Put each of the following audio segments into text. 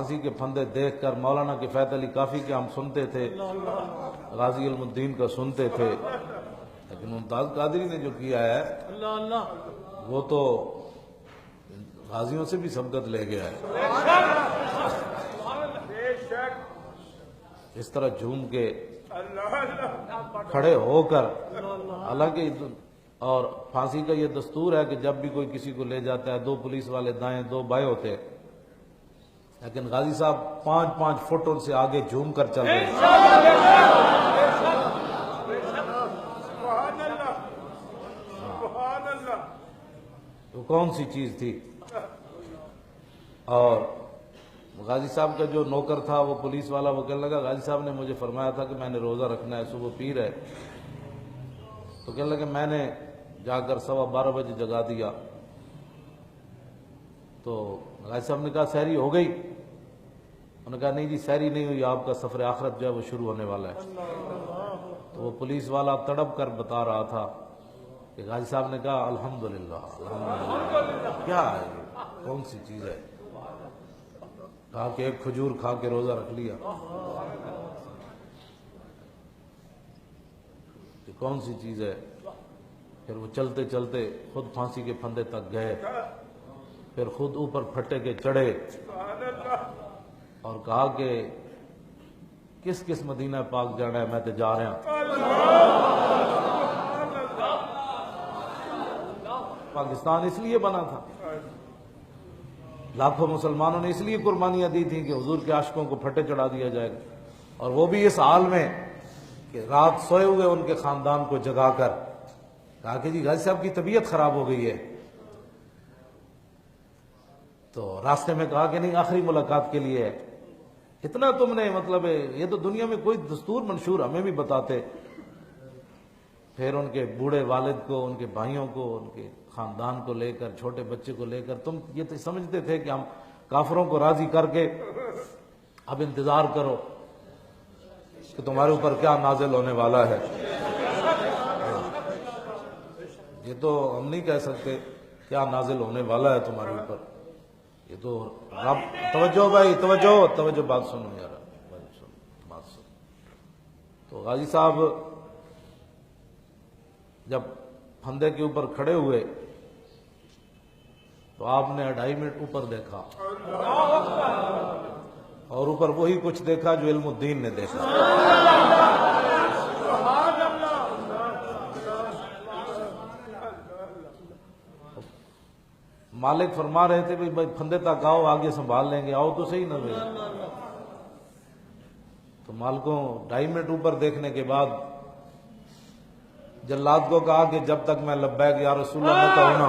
غازی کے پھندے دیکھ کر مولانا کفایت علی کافی کے ہم سنتے تھے، غازی علم الدین کا سنتے تھے، لیکن ممتاز قادری نے جو کیا ہے وہ تو غازیوں سے بھی سبقت لے گیا ہے۔ اس طرح جھوم کے کھڑے ہو کر، حالانکہ اور پھانسی کا یہ دستور ہے کہ جب بھی کوئی کسی کو لے جاتا ہے 2 پولیس والے دائیں 2 بائیں ہوتے ہیں، لیکن غازی صاحب 5-5 فٹ ان سے آگے جھوم کر چل رہے ہیں۔ وہ کون سی چیز تھی؟ اور غازی صاحب کا جو نوکر تھا وہ پولیس والا، وہ کہنے لگا غازی صاحب نے مجھے فرمایا تھا کہ میں نے روزہ رکھنا ہے، صبح پیر ہے، تو کہنے لگا میں نے جا کر 12:15 بجے جگا دیا، تو غازی صاحب نے کہا سحری ہو گئی؟ انہوں نے کہا نہیں جی سحری نہیں ہوئی، آپ کا سفر آخرت جو ہے وہ شروع ہونے والا ہے۔ تو وہ پولیس والا تڑپ کر بتا رہا تھا کہ غازی صاحب نے کہا الحمدللہ الحمدللہ۔ کیا ہے یہ؟ کون سی چیز ہے؟ کہا کہ ایک کھجور کھا کے روزہ رکھ لیا۔ یہ کون سی چیز ہے؟ پھر وہ چلتے چلتے خود پھانسی کے پھندے تک گئے، پھر خود اوپر پھٹے کے چڑھے اور کہا کہ کس کس مدینہ پاک جانا ہے، میں تو جا رہا ہوں۔ پاکستان اس لیے بنا تھا، لاکھوں مسلمانوں نے اس لیے قربانیاں دی تھیں کہ حضور کے عاشقوں کو پھٹے چڑھا دیا جائے گا، اور وہ بھی اس حال میں کہ رات سوئے ہوئے ان کے خاندان کو جگا کر کہا کہ جی غازی صاحب کی طبیعت خراب ہو گئی ہے، تو راستے میں کہا کہ نہیں آخری ملاقات کے لیے ہے۔ اتنا تم نے مطلب یہ تو دنیا میں کوئی دستور منشور ہمیں بھی بتاتے۔ پھر ان کے بوڑھے والد کو، ان کے بھائیوں کو، ان کے خاندان کو لے کر، چھوٹے بچے کو لے کر، تم یہ تو سمجھتے تھے کہ ہم کافروں کو راضی کر کے اب انتظار کرو کہ تمہارے اوپر کیا نازل ہونے والا ہے۔ یہ تو ہم نہیں کہہ سکتے کیا نازل ہونے والا ہے تمہارے اوپر، یہ تو رب۔ توجہ بھائی، توجہ بات سنو یار، بات سنو۔ تو غازی صاحب جب پھندے کے اوپر کھڑے ہوئے تو آپ نے 2.5 منٹ اوپر دیکھا، اور اوپر وہی کچھ دیکھا جو علم الدین نے دیکھا۔ مالک فرما رہے تھے بھائی پھندے تک آؤ، آگے سنبھال لیں گے، آؤ تو صحیح نہ بھائی۔ تو مالکوں 2.5 منٹ اوپر دیکھنے کے بعد جلاد کو کہا کہ جب تک میں لبیک یا رسول اللہ نہ کہوں نا۔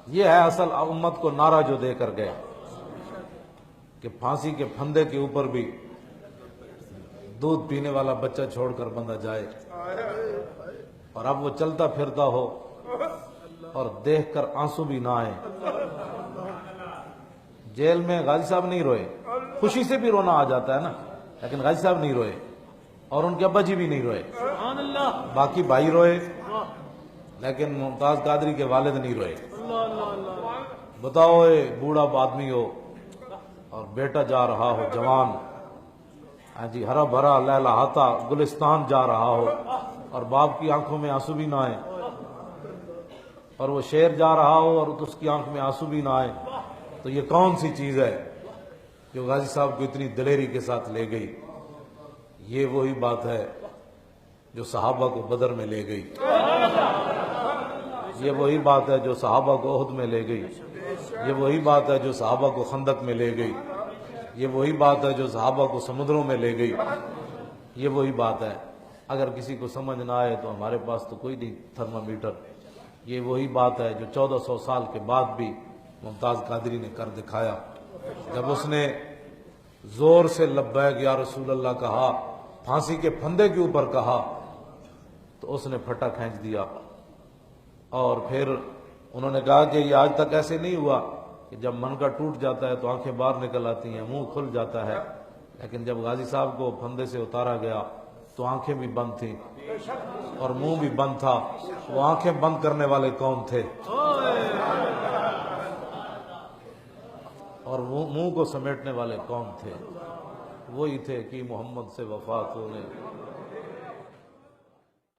یہ ہے اصل امت کو نعرہ جو دے کر گئے کہ پھانسی کے پھندے کے اوپر بھی دودھ پینے والا بچہ چھوڑ کر بندہ جائے، اور اب وہ چلتا پھرتا ہو اور دیکھ کر آنسو بھی نہ آئے۔ جیل میں غازی صاحب نہیں روئے، خوشی سے بھی رونا آ جاتا ہے نا، لیکن غازی صاحب نہیں روئے، اور ان کے ابا جی بھی نہیں روئے، باقی بھائی روئے، لیکن ممتاز قادری کے والد نہیں روئے۔ بتاؤ اے بوڑھا آدمی ہو اور بیٹا جا رہا ہو جوان، ہاں جی ہرا بھرا لہلہاتا گلستان جا رہا ہو، اور باپ کی آنکھوں میں آنسو بھی نہ آئے، اور وہ شیر جا رہا ہو اور اس کی آنکھ میں آنسو بھی نہ آئے، تو یہ کون سی چیز ہے جو غازی صاحب کو اتنی دلیری کے ساتھ لے گئی؟ یہ وہی بات ہے جو صحابہ کو بدر میں لے گئی، یہ وہی بات ہے جو صحابہ کو احد میں لے گئی، یہ وہی بات ہے جو صحابہ کو خندق میں لے گئی، یہ وہی بات ہے جو صحابہ کو سمندروں میں لے گئی، یہ وہی بات ہے۔ اگر کسی کو سمجھ نہ آئے تو ہمارے پاس تو کوئی نہیں تھرمامیٹر، یہ وہی بات ہے جو 1400 سال کے بعد بھی ممتاز قادری نے کر دکھایا۔ جب اس نے زور سے لبیک یا رسول اللہ کہا، پھانسی کے پھندے کے اوپر کہا، تو اس نے پھٹا کھینچ دیا، اور پھر انہوں نے کہا کہ یہ آج تک ایسے نہیں ہوا کہ جب من کا ٹوٹ جاتا ہے تو آنکھیں باہر نکل آتی ہیں، منہ کھل جاتا ہے، لیکن جب غازی صاحب کو پھندے سے اتارا گیا تو آنکھیں بھی بند تھیں اور منہ بھی بند تھا۔ وہ آنکھیں بند کرنے والے کون تھے؟ اور منہ کو سمیٹنے والے کون تھے؟ وہی تھے کہ محمد سے وفا کو نے